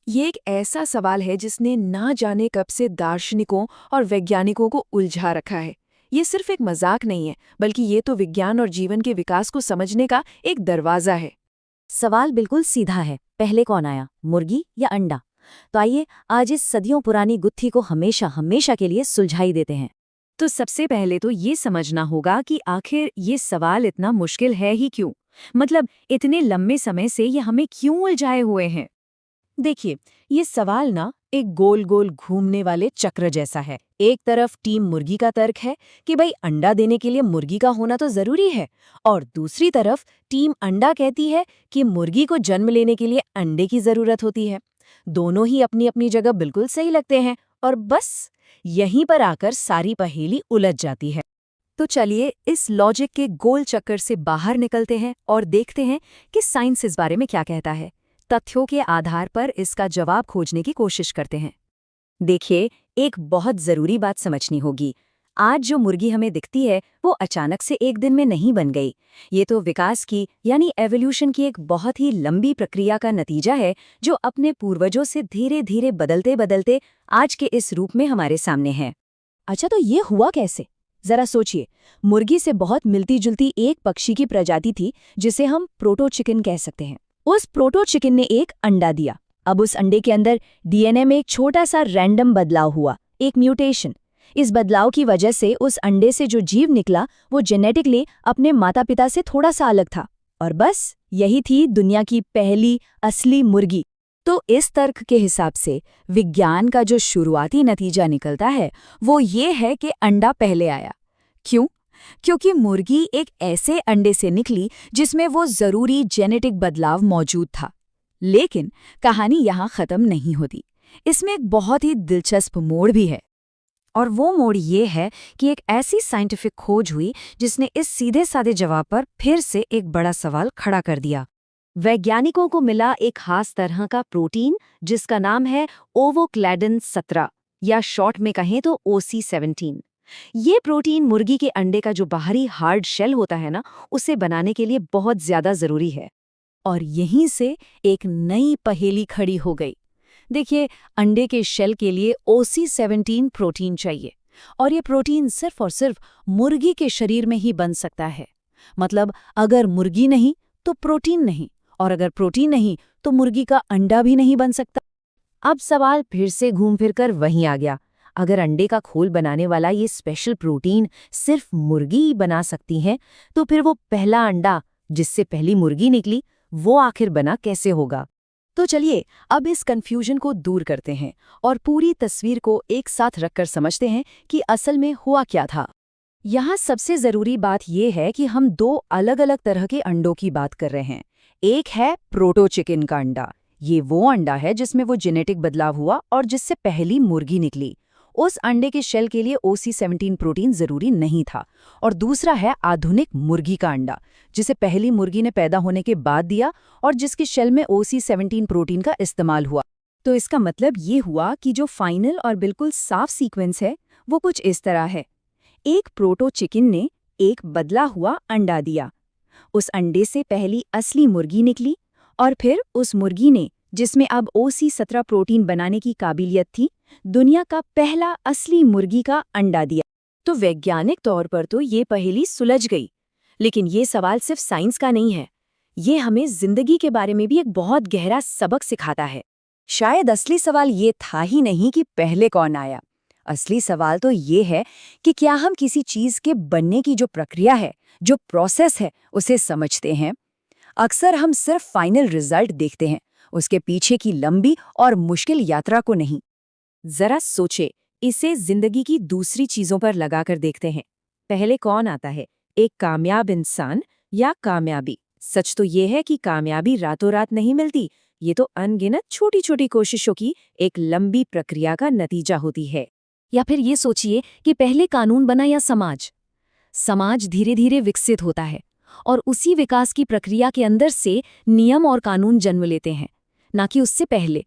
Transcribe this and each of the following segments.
ये एक ऐसा सवाल है जिसने ना जाने कब से दार्शनिकों और वैज्ञानिकों को उलझा रखा है। ये सिर्फ एक मजाक नहीं है, बल्कि ये तो विज्ञान और जीवन के विकास को समझने का एक दरवाजा है। सवाल बिल्कुल सीधा है, पहले कौन आया, मुर्गी या अंडा? तो आइए आज इस सदियों पुरानी गुत्थी को हमेशा हमेशा के लिए सुलझाई देते हैं। तो सबसे पहले तो ये समझना होगा कि आखिर ये सवाल इतना मुश्किल है ही क्यों। मतलब इतने लंबे समय से ये हमें क्यों उलझाए हुए हैं। देखिए, ये सवाल ना एक गोल गोल घूमने वाले चक्र जैसा है। एक तरफ टीम मुर्गी का तर्क है कि भाई अंडा देने के लिए मुर्गी का होना तो जरूरी है, और दूसरी तरफ टीम अंडा कहती है कि मुर्गी को जन्म लेने के लिए अंडे की जरूरत होती है। दोनों ही अपनी अपनी जगह बिल्कुल सही लगते हैं, और बस यहीं पर आकर सारी पहेली उलझ जाती है। तो चलिए इस लॉजिक के गोल चक्कर से बाहर निकलते हैं और देखते हैं कि साइंस इस बारे में क्या कहता है। तथ्यों के आधार पर इसका जवाब खोजने की कोशिश करते हैं। देखिए, एक बहुत जरूरी बात समझनी होगी। आज जो मुर्गी हमें दिखती है वो अचानक से एक दिन में नहीं बन गई। ये तो विकास की यानी एवोल्यूशन की एक बहुत ही लंबी प्रक्रिया का नतीजा है, जो अपने पूर्वजों से धीरे धीरे बदलते बदलते आज के इस रूप में हमारे सामने है। अच्छा, तो ये हुआ कैसे? जरा सोचिए। मुर्गी से बहुत मिलती जुलती एक पक्षी की प्रजाति थी जिसे हम प्रोटो चिकन कह सकते हैं। उस प्रोटो चिकन ने एक अंडा दिया। अब उस अंडे के अंदर डीएनए में एक छोटा सा रैंडम बदलाव हुआ, एक म्यूटेशन। इस बदलाव की वजह से उस अंडे से जो जीव निकला वो जेनेटिकली अपने माता पिता से थोड़ा सा अलग था, और बस यही थी दुनिया की पहली असली मुर्गी। तो इस तर्क के हिसाब से विज्ञान का जो शुरुआती नतीजा निकलता है वो ये है कि अंडा पहले आया। क्यों? क्योंकि मुर्गी एक ऐसे अंडे से निकली जिसमें वो जरूरी जेनेटिक बदलाव मौजूद था। लेकिन कहानी यहाँ खत्म नहीं होती। इसमें एक बहुत ही दिलचस्प मोड़ भी है, और वो मोड़ ये है कि एक ऐसी साइंटिफिक खोज हुई जिसने इस सीधे साधे जवाब पर फिर से एक बड़ा सवाल खड़ा कर दिया। वैज्ञानिकों को मिला एक खास तरह का प्रोटीन जिसका नाम है ओवोक्लेडिन 17, या शॉर्ट में कहें तो OC17। ये प्रोटीन मुर्गी के अंडे का जो बाहरी हार्ड शेल होता है ना, उसे बनाने के लिए बहुत ज्यादा जरूरी है। और यहीं से एक नई पहेली खड़ी हो गई। देखिए, अंडे के शेल के लिए OC17 प्रोटीन चाहिए, और ये प्रोटीन सिर्फ और सिर्फ मुर्गी के शरीर में ही बन सकता है। मतलब अगर मुर्गी नहीं तो प्रोटीन नहीं, और अगर प्रोटीन नहीं तो मुर्गी का अंडा भी नहीं बन सकता। अब सवाल फिर से घूम फिर कर वहीं आ गया। अगर अंडे का खोल बनाने वाला ये स्पेशल प्रोटीन सिर्फ मुर्गी ही बना सकती है, तो फिर वो पहला अंडा जिससे पहली मुर्गी निकली वो आखिर बना कैसे होगा? तो चलिए अब इस कंफ्यूजन को दूर करते हैं और पूरी तस्वीर को एक साथ रखकर समझते हैं कि असल में हुआ क्या था। यहाँ सबसे जरूरी बात यह है कि हम दो अलग अलग तरह के अंडों की बात कर रहे हैं। एक है प्रोटो चिकन का अंडा। ये वो अंडा है जिसमें वो जेनेटिक बदलाव हुआ और जिससे पहली मुर्गी निकली। उस अंडे के शेल के लिए OC17 प्रोटीन जरूरी नहीं था। और दूसरा है आधुनिक मुर्गी का अंडा, जिसे पहली मुर्गी ने पैदा होने के बाद दिया और जिसके शेल में OC17 प्रोटीन का इस्तेमाल हुआ। तो इसका मतलब ये हुआ कि जो फाइनल और बिल्कुल साफ सीक्वेंस है वो कुछ इस तरह है। एक प्रोटो चिकन ने एक बदला हुआ अंडा दिया, उस अंडे से पहली असली मुर्गी निकली, और फिर उस मुर्गी ने, जिसमें अब OC17 प्रोटीन बनाने की काबिलियत थी, दुनिया का पहला असली मुर्गी का अंडा दिया। तो वैज्ञानिक तौर पर तो ये पहेली सुलझ गई, लेकिन ये सवाल सिर्फ साइंस का नहीं है। ये हमें जिंदगी के बारे में भी एक बहुत गहरा सबक सिखाता है। शायद असली सवाल ये था ही नहीं कि पहले कौन आया। असली सवाल तो ये है कि क्या हम किसी चीज के बनने की जो प्रक्रिया है, जो प्रोसेस है, उसे समझते हैं। अक्सर हम सिर्फ फाइनल रिजल्ट देखते हैं, उसके पीछे की लंबी और मुश्किल यात्रा को नहीं। जरा सोचे, इसे जिंदगी की दूसरी चीजों पर लगाकर देखते हैं। पहले कौन आता है, एक कामयाब इंसान या कामयाबी? सच तो ये है कि कामयाबी रातों रात नहीं मिलती। ये तो अनगिनत छोटी छोटी कोशिशों की एक लंबी प्रक्रिया का नतीजा होती है। या फिर ये सोचिए कि पहले कानून बना या समाज? समाज धीरे धीरे विकसित होता है, और उसी विकास की प्रक्रिया के अंदर से नियम और कानून जन्म लेते हैं, ना कि उससे पहले।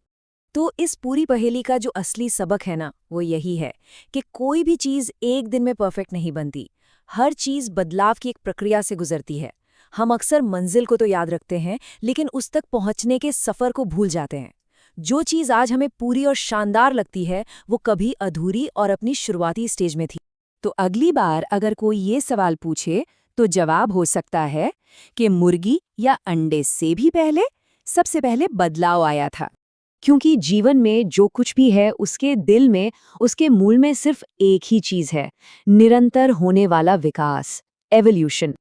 तो इस पूरी पहेली का जो असली सबक है ना, वो यही है कि कोई भी चीज़ एक दिन में परफेक्ट नहीं बनती। हर चीज़ बदलाव की एक प्रक्रिया से गुजरती है। हम अक्सर मंजिल को तो याद रखते हैं, लेकिन उस तक पहुंचने के सफ़र को भूल जाते हैं। जो चीज़ आज हमें पूरी और शानदार लगती है वो कभी अधूरी और अपनी शुरुआती स्टेज में थी। तो अगली बार अगर कोई ये सवाल पूछे तो जवाब हो सकता है कि मुर्गी या अंडे से भी पहले सबसे पहले बदलाव आया था। क्योंकि जीवन में जो कुछ भी है उसके दिल में, उसके मूल में सिर्फ एक ही चीज़ है, निरंतर होने वाला विकास, एवोल्यूशन।